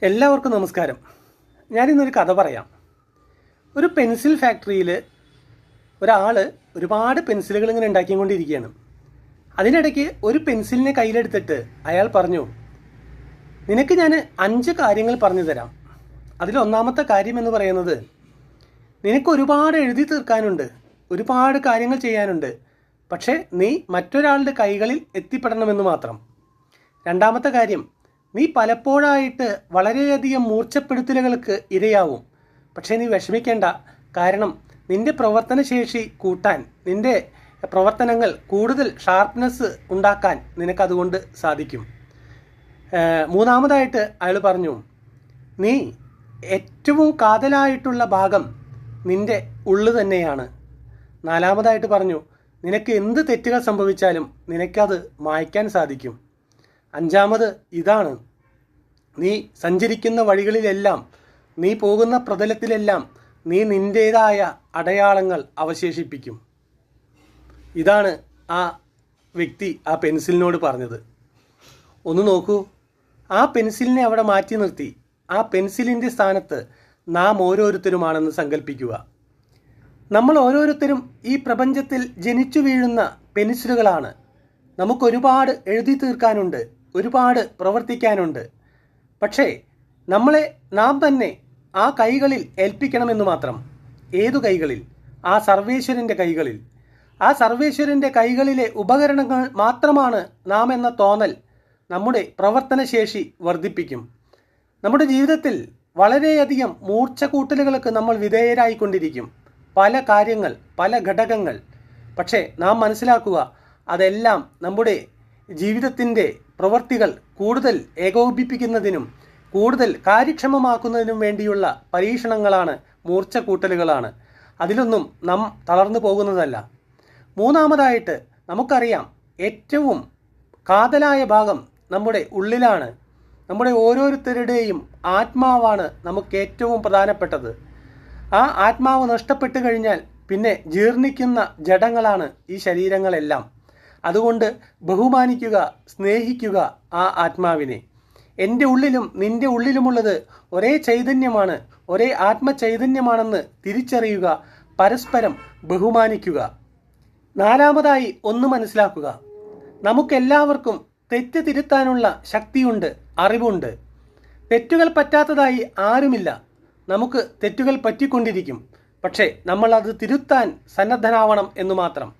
എല്ലാവർക്കും നമസ്കാരം. ഞാനിന്നൊരു കഥ പറയാം. ഒരു പെൻസിൽ ഫാക്ടറിയിൽ ഒരാൾ ഒരുപാട് പെൻസിലുകൾ ഇങ്ങനെ ഉണ്ടാക്കിക്കൊണ്ടിരിക്കുകയാണ്. അതിനിടയ്ക്ക് ഒരു പെൻസിലിനെ കയ്യിലെടുത്തിട്ട് അയാൾ പറഞ്ഞു, നിനക്ക് ഞാൻ 5 കാര്യങ്ങൾ പറഞ്ഞു തരാം. അതിലൊന്നാമത്തെ കാര്യം എന്ന് പറയുന്നത്, നിനക്ക് ഒരുപാട് എഴുതി തീർക്കാനുണ്ട്, ഒരുപാട് കാര്യങ്ങൾ ചെയ്യാനുണ്ട്, പക്ഷേ നീ മറ്റൊരാളുടെ കൈകളിൽ എത്തിപ്പെടണമെന്ന് മാത്രം. രണ്ടാമത്തെ കാര്യം, നീ പലപ്പോഴായിട്ട് വളരെയധികം മൂർച്ചപ്പെടുത്തലുകൾക്ക് ഇരയാവും. പക്ഷേ നീ വിഷമിക്കേണ്ട. കാരണം നിന്റെ പ്രവർത്തനശേഷി കൂട്ടാൻ, നിന്റെ പ്രവർത്തനങ്ങൾ കൂടുതൽ ഷാർപ്നെസ് ഉണ്ടാക്കാൻ നിനക്കതുകൊണ്ട് സാധിക്കും. മൂന്നാമതായിട്ട് അയാൾ പറഞ്ഞു, നീ ഏറ്റവും കാതലായിട്ടുള്ള ഭാഗം നിന്റെ ഉള്ളു തന്നെയാണ്. നാലാമതായിട്ട് പറഞ്ഞു, നിനക്ക് എന്ത് തെറ്റുകൾ സംഭവിച്ചാലും നിനക്കത് മായ്ക്കാൻ സാധിക്കും. അഞ്ചാമത് ഇതാണ്, നീ സഞ്ചരിക്കുന്ന വഴികളിലെല്ലാം, നീ പോകുന്ന പ്രതലത്തിലെല്ലാം നീ നിൻ്റേതായ അടയാളങ്ങൾ അവശേഷിപ്പിക്കും. ഇതാണ് ആ വ്യക്തി ആ പെൻസിലിനോട് പറഞ്ഞത്. ഒന്ന് നോക്കൂ, ആ പെൻസിലിനെ അവിടെ മാറ്റി നിർത്തി ആ പെൻസിലിൻ്റെ സ്ഥാനത്ത് നാം ഓരോരുത്തരുമാണെന്ന് സങ്കല്പിക്കുക. നമ്മൾ ഓരോരുത്തരും ഈ പ്രപഞ്ചത്തിൽ ജനിച്ചു വീഴുന്ന പെൻസിലുകളാണ്. നമുക്കൊരുപാട് എഴുതി തീർക്കാനുണ്ട്, ഒരുപാട് പ്രവർത്തിക്കാനുണ്ട്. പക്ഷേ നമ്മളെ നാം തന്നെ ആ കൈകളിൽ ഏൽപ്പിക്കണമെന്ന് മാത്രം. ഏതു കൈകളിൽ? ആ സർവേശ്വരൻ്റെ കൈകളിൽ. ആ സർവേശ്വരൻ്റെ കൈകളിലെ ഉപകരണങ്ങൾ മാത്രമാണ് നാം എന്ന തോന്നൽ നമ്മുടെ പ്രവർത്തനശേഷി വർദ്ധിപ്പിക്കും. നമ്മുടെ ജീവിതത്തിൽ വളരെയധികം മൂർച്ചകൂട്ടലുകൾക്ക് നമ്മൾ വിധേയരായിക്കൊണ്ടിരിക്കും. പല കാര്യങ്ങൾ, പല ഘടകങ്ങൾ. പക്ഷേ നാം മനസ്സിലാക്കുക, അതെല്ലാം നമ്മുടെ ജീവിതത്തിൻ്റെ പ്രവൃത്തികൾ കൂടുതൽ ഏകോപിപ്പിക്കുന്നതിനും കൂടുതൽ കാര്യക്ഷമമാക്കുന്നതിനും വേണ്ടിയുള്ള പരീക്ഷണങ്ങളാണ്, മൂർച്ചകൂട്ടലുകളാണ്. അതിലൊന്നും നാം തളർന്നു പോകുന്നതല്ല. മൂന്നാമതായിട്ട് നമുക്കറിയാം, ഏറ്റവും കാതലായ ഭാഗം നമ്മുടെ ഉള്ളിലാണ്. നമ്മുടെ ഓരോരുത്തരുടെയും ആത്മാവാണ് നമുക്ക് ഏറ്റവും പ്രധാനപ്പെട്ടത്. ആ ആത്മാവ് നഷ്ടപ്പെട്ടു കഴിഞ്ഞാൽ പിന്നെ ജീർണിക്കുന്ന ജഡങ്ങളാണ് ഈ ശരീരങ്ങളെല്ലാം. അതുകൊണ്ട് ബഹുമാനിക്കുക, സ്നേഹിക്കുക ആ ആത്മാവിനെ. എൻ്റെ ഉള്ളിലും നിൻ്റെ ഉള്ളിലുമുള്ളത് ഒരേ ചൈതന്യമാണ്, ഒരേ ആത്മചൈതന്യമാണെന്ന് തിരിച്ചറിയുക, പരസ്പരം ബഹുമാനിക്കുക. നാലാമതായി ഒന്ന് മനസ്സിലാക്കുക, നമുക്കെല്ലാവർക്കും തെറ്റ് തിരുത്താനുള്ള ശക്തിയുണ്ട്, അറിവുണ്ട്. തെറ്റുകൾ പറ്റാത്തതായി ആരുമില്ല. നമുക്ക് തെറ്റുകൾ പറ്റിക്കൊണ്ടിരിക്കും. പക്ഷേ നമ്മൾ അത് തിരുത്താൻ സന്നദ്ധനാവണം എന്ന് മാത്രം.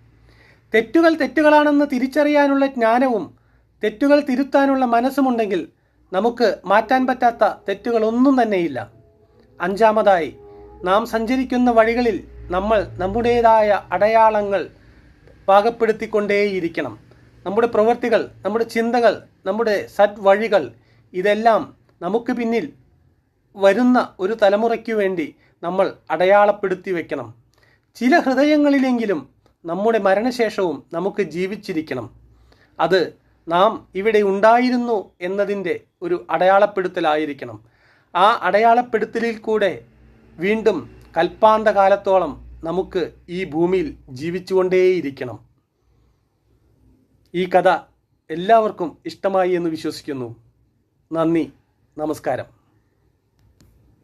തെറ്റുകൾ തെറ്റുകളാണെന്ന് തിരിച്ചറിയാനുള്ള ജ്ഞാനവും തെറ്റുകൾ തിരുത്താനുള്ള മനസ്സുമുണ്ടെങ്കിൽ നമുക്ക് മാറ്റാൻ പറ്റാത്ത തെറ്റുകളൊന്നും തന്നെയില്ല. അഞ്ചാമതായി, നാം സഞ്ചരിക്കുന്ന വഴികളിൽ നമ്മൾ നമ്മുടേതായ അടയാളങ്ങൾ പാകപ്പെടുത്തിക്കൊണ്ടേയിരിക്കണം. നമ്മുടെ പ്രവൃത്തികൾ, നമ്മുടെ ചിന്തകൾ, നമ്മുടെ സദ്വഴികൾ, ഇതെല്ലാം നമുക്ക് പിന്നിൽ വരുന്ന ഒരു തലമുറയ്ക്ക് വേണ്ടി നമ്മൾ അടയാളപ്പെടുത്തി വെക്കണം. ചില ഹൃദയങ്ങളിലെങ്കിലും നമ്മുടെ മരണശേഷവും നമുക്ക് ജീവിച്ചിരിക്കണം. അത് നാം ഇവിടെ ഉണ്ടായിരുന്നു എന്നതിൻ്റെ ഒരു അടയാളപ്പെടുത്തലായിരിക്കണം. ആ അടയാളപ്പെടുത്തലിൽ കൂടെ വീണ്ടും കൽപ്പാന്തകാലത്തോളം നമുക്ക് ഈ ഭൂമിയിൽ ജീവിച്ചുകൊണ്ടേയിരിക്കണം. ഈ കഥ എല്ലാവർക്കും ഇഷ്ടമായി എന്ന് വിശ്വസിക്കുന്നു. നന്ദി, നമസ്കാരം.